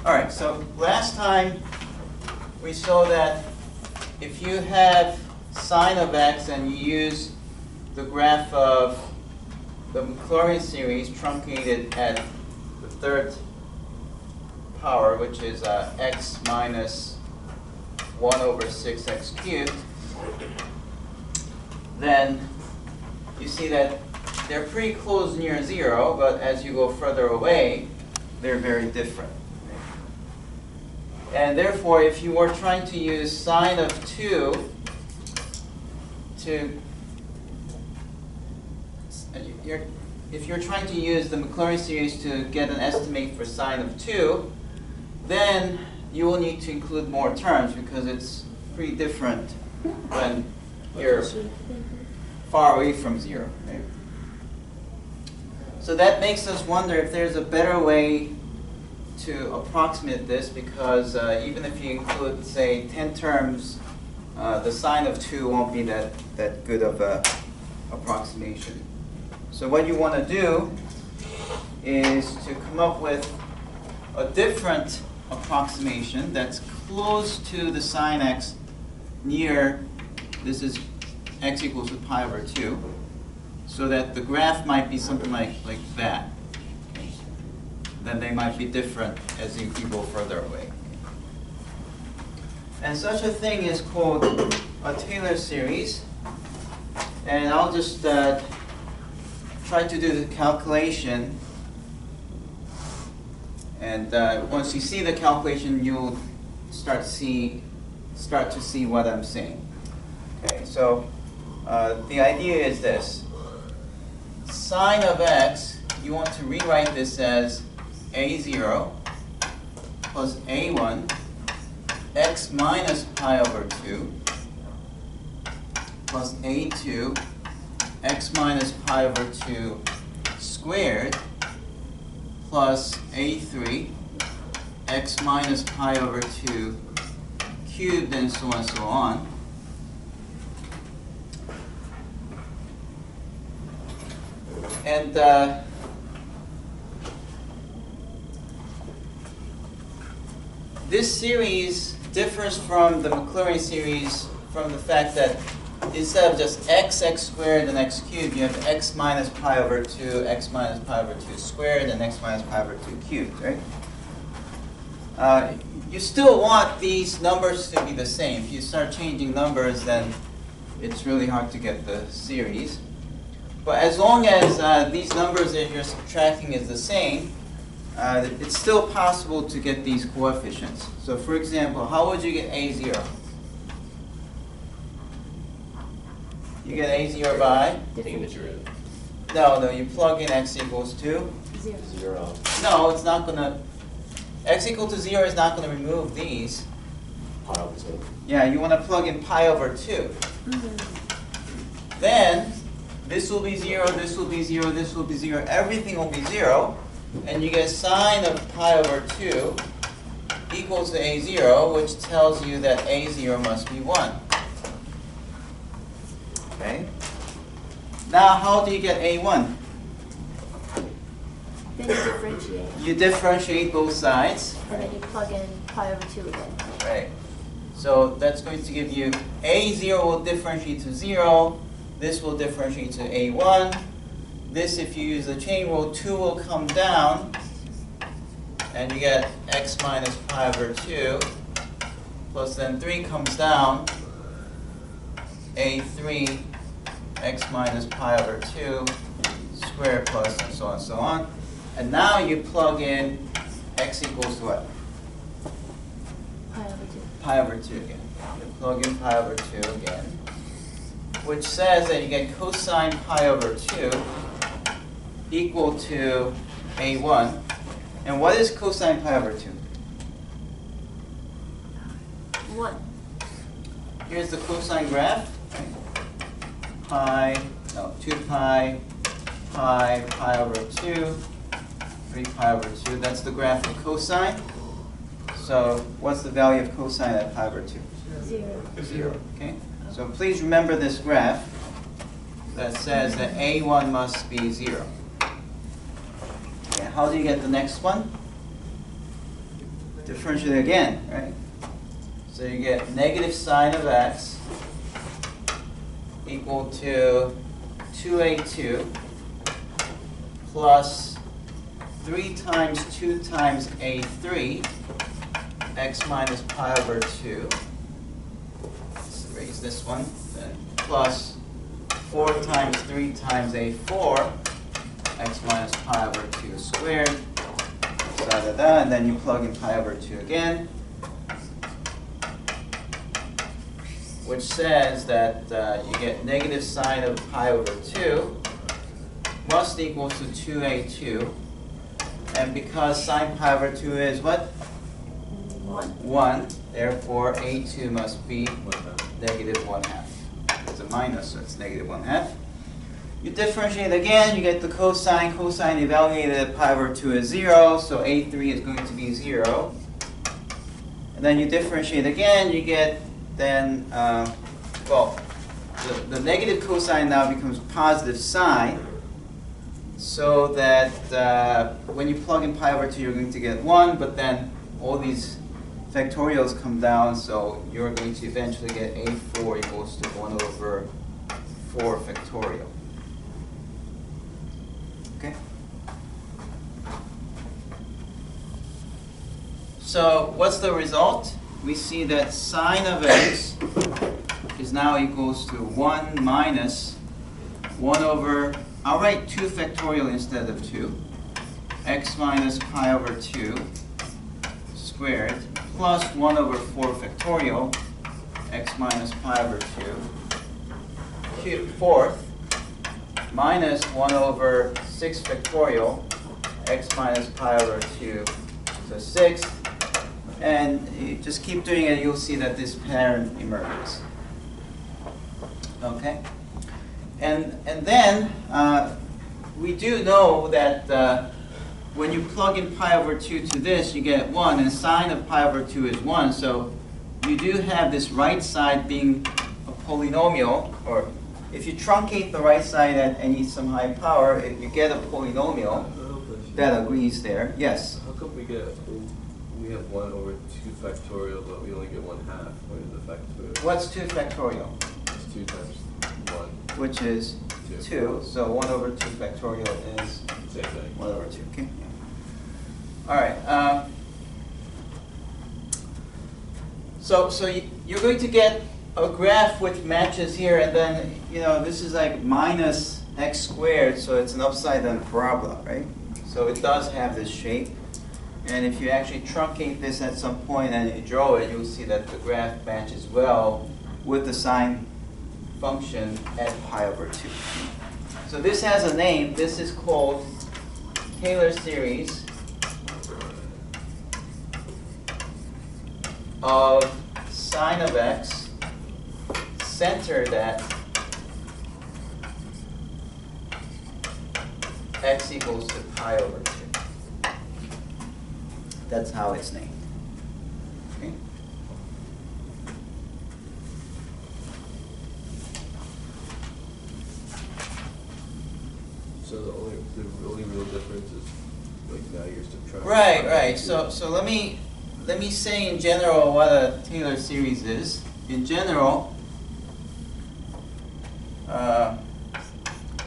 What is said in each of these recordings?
All right, so last time we saw that if you have sine of x and you use the graph of the maclaurin series truncated at the third power, which is x minus 1 over 6x cubed, then you see that they're pretty close near 0, but as you go further away, they're very different. And therefore, if you were trying to use sine of 2 if you're trying to use the maclaurin series to get an estimate for sine of 2, then you will need to include more terms because it's pretty different when you're far away from 0. Right? So that makes us wonder if there's a better way to approximate this, because even if you include, say, 10 terms, the sine of 2 won't be that good of a approximation. So what you want to do is to come up with a different approximation that's close to the sine x near, this is x equals to pi over 2, so that the graph might be something like that. Then they might be different as you go further away. And such a thing is called a Taylor series. And I'll just try to do the calculation. And once you see the calculation, you'll start to see what I'm saying. Okay, so the idea is this. Sine of x, you want to rewrite this as a0 plus a1 x minus pi over 2 plus a2 x minus pi over 2 squared plus a3 x minus pi over 2 cubed, and so on and so on. And this series differs from the maclaurin series from the fact that instead of just x squared, and x cubed, you have x minus pi over 2, x minus pi over 2 squared, and x minus pi over 2 cubed, right? You still want these numbers to be the same. If you start changing numbers, then it's really hard to get the series. But as long as these numbers that you're subtracting is the same, it's still possible to get these coefficients. So for example, how would you get a0? You get a0 by? Taking the derivative. No, you plug in x equals to? 0. No, it's not going to. X equal to 0 is not going to remove these. Pi over 2. Yeah, you want to plug in pi over 2. Then this will be 0, this will be 0, this will be 0, everything will be 0. And you get sine of pi over 2 equals to a0, which tells you that a0 must be 1. Okay? Now, how do you get a1? Then you differentiate. You differentiate both sides. And then you plug in pi over 2 again. Right. So that's going to give you a0 will differentiate to 0. This will differentiate to a1. This, if you use the chain rule, 2 will come down, and you get x minus pi over 2, plus then 3 comes down, a3 x minus pi over 2 squared plus, and so on and so on. And now you plug in x equals to what? Pi over 2. Pi over 2 again. You plug in pi over 2 again, which says that you get cosine pi over 2 equal to a1. And what is cosine pi over 2? 1. Here's the cosine graph. Pi, no, 2 pi, pi over 2, 3 pi over 2. That's the graph of cosine. So what's the value of cosine at pi over 2? 0. 0. Okay. So please remember this graph that says that a1 must be 0. Okay, how do you get the next one? differentiate again, right? So you get negative sine of x equal to 2a2 plus 3 times 2 times a3 x minus pi over 2. Let's erase this one. Then plus 4 times 3 times a4 x minus pi over 2 squared. And then you plug in pi over 2 again, which says that you get negative sine of pi over 2 must equal to 2a2. And because sine pi over 2 is what? 1. Therefore, a2 must be negative 1/2. It's a minus, so it's negative 1/2. You differentiate again, you get the cosine. Cosine evaluated at pi over 2 is 0, so a3 is going to be 0. And then you differentiate again, you get then, the negative cosine now becomes positive sine, so that when you plug in pi over 2, you're going to get 1, but then all these factorials come down, so you're going to eventually get a4 equals to 1 over 4 factorial. Okay? So what's the result? We see that sine of x is now equals to 1 minus 1 over, I'll write 2 factorial instead of 2, x minus pi over 2 squared plus 1 over 4 factorial x minus pi over 2 cubed fourth minus 1 over 6 factorial x minus pi over 2 so 6. And you just keep doing it, you'll see that this pattern emerges. Okay? And then we do know that when you plug in pi over 2 to this, you get 1, and sine of pi over 2 is 1. So you do have this right side being a polynomial, or if you truncate the right side at some high power, you get a polynomial that agrees there. Yes? How come we have 1 over 2 factorial, but we only get 1/2? What is the factorial? What's 2 factorial? It's 2 times 1. Which is 2. So 1 over 2 factorial is Same thing. 1 over 2. Okay. All right. So you're going to get a graph which matches here, and then this is like minus x squared, so it's an upside down parabola, right? So it does have this shape. And if you actually truncate this at some point and you draw it, you'll see that the graph matches well with the sine function at pi over 2. So this has a name. This is called Taylor series of sine of x centered at x equals to pi over 2. That's how it's named. Okay? So the only real difference is like now you're subtracting. Right. So let me say in general what a Taylor series is. In general,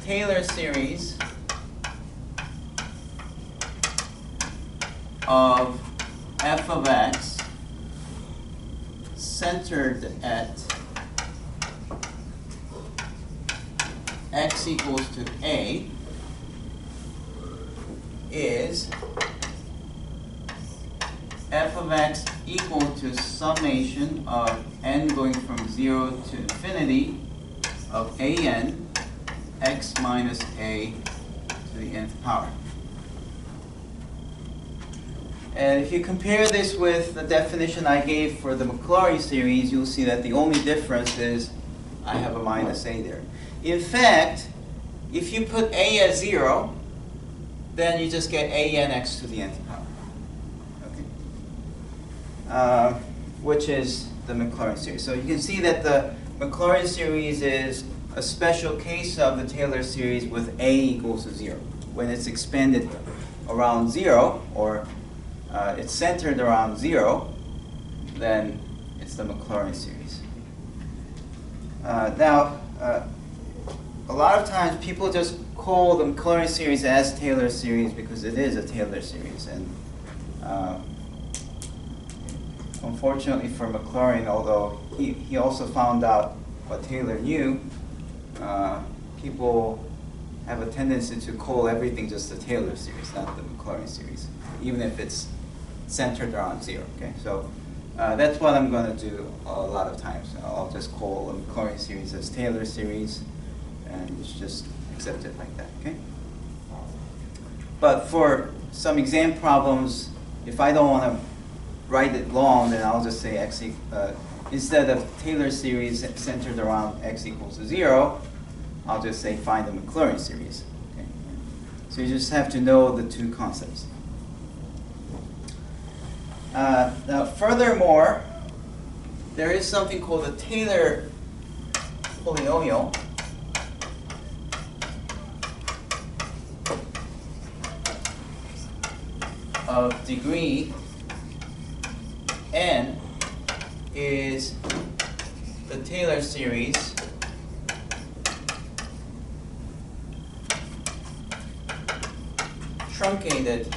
Taylor series of f of x centered at x equals to a is f of x equal to summation of n going from 0 to infinity of an x minus a to the nth power. And if you compare this with the definition I gave for the maclaurin series, you'll see that the only difference is I have a minus a there. In fact, if you put a as 0, then you just get an x to the nth power. Okay. Which is the maclaurin series. So you can see that the maclaurin series is a special case of the Taylor series with a equals to 0. When it's expanded around 0, or it's centered around 0, then it's the Maclaurin series. Now, a lot of times people just call the Maclaurin series as Taylor series because it is a Taylor series. And unfortunately for Maclaurin, although he also found out what Taylor knew, people have a tendency to call everything just the Taylor series, not the Maclaurin series, even if it's centered around 0. Okay, so that's what I'm going to do a lot of times. I'll just call the Maclaurin series as Taylor series, and you should just accept it like that. Okay. But for some exam problems, if I don't want to write it long, then I'll just say x instead of Taylor series centered around x equals to 0, I'll just say find the Maclaurin series. Okay. So you just have to know the two concepts. Now, furthermore, there is something called a Taylor polynomial. Of degree n is the Taylor series truncated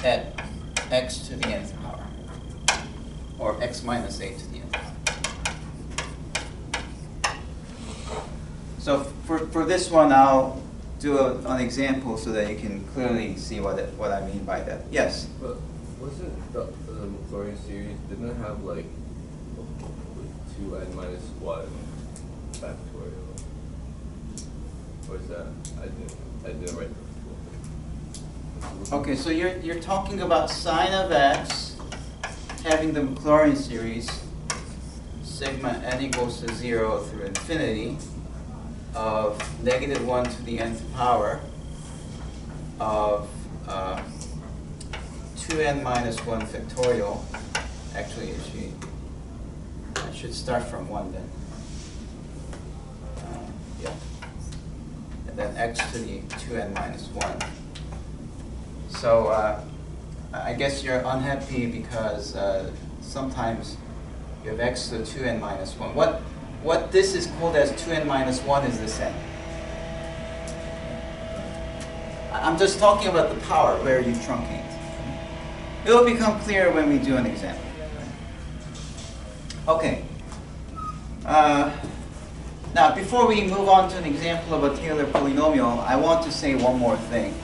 at x to the nth power, or x minus a to the nth power. So for this one, I'll do an example so that you can clearly see what I mean by that. Yes? But wasn't the Maclaurin series, didn't it have like 2n minus 1 factorial? Or is that, I didn't write that. Okay, so you're talking about sine of x having the Maclaurin series sigma n equals to 0 through infinity of -1 to the nth power of 2n minus 1 factorial. Actually, I should start from 1 then. Yeah. And then x to the 2n minus 1. So I guess you're unhappy because sometimes you have x to the 2n minus 1. What this is called as 2n minus 1 is this n. I'm just talking about the power where you truncate. It will become clear when we do an example. Okay. Now, before we move on to an example of a Taylor polynomial, I want to say one more thing.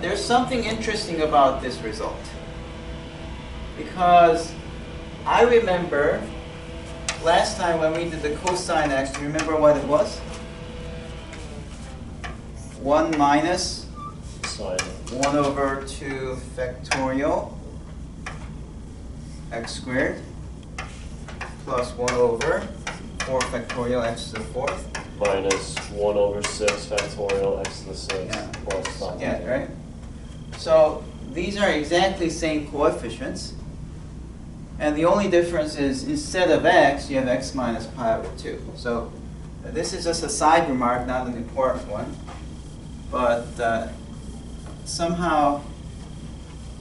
There's something interesting about this result. Because I remember last time when we did the cosine x, do you remember what it was? 1 minus Sine. 1 over 2 factorial x squared plus 1 over 4 factorial x to the 4th. Minus 1 over 6 factorial x to the 6 Yeah. plus 9. Yeah, right? So these are exactly the same coefficients. And the only difference is instead of x, you have x minus pi over 2. So this is just a side remark, not an important one. But somehow,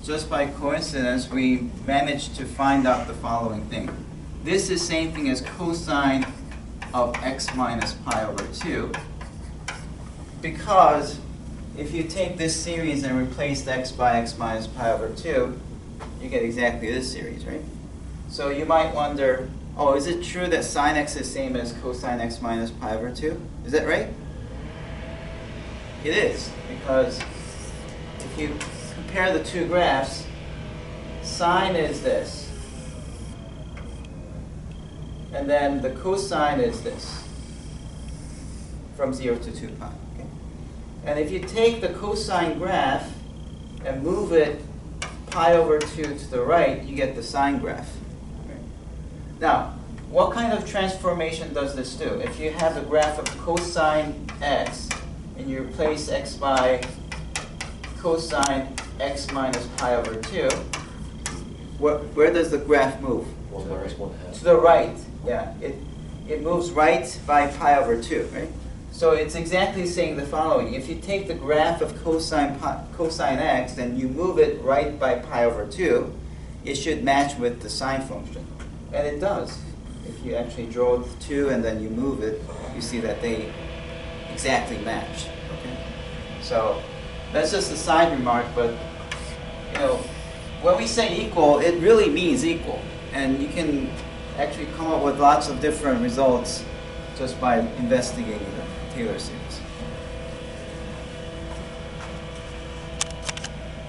just by coincidence, we managed to find out the following thing. This is same thing as cosine of x minus pi over 2. Because if you take this series and replace x by x minus pi over 2, you get exactly this series, right? So you might wonder, oh, is it true that sine x is same as cosine x minus pi over 2? Is that right? It is, because if you compare the two graphs, sine is this, and then the cosine is this, from 0 to 2 pi. Okay? And if you take the cosine graph and move it pi over 2 to the right, you get the sine graph. Now, what kind of transformation does this do? If you have a graph of cosine x and you replace x by cosine x minus pi over 2, where does the graph move? 1 minus 1 half. To the right. Yeah, it moves right by pi over 2, right? So it's exactly saying the following. If you take the graph of cosine x, then you move it right by pi over 2, it should match with the sine function. And it does. If you actually draw the 2 and then you move it, you see that they exactly match. Okay? So that's just a side remark, but you know, when we say equal, it really means equal. And you can actually come up with lots of different results just by investigating the Taylor series.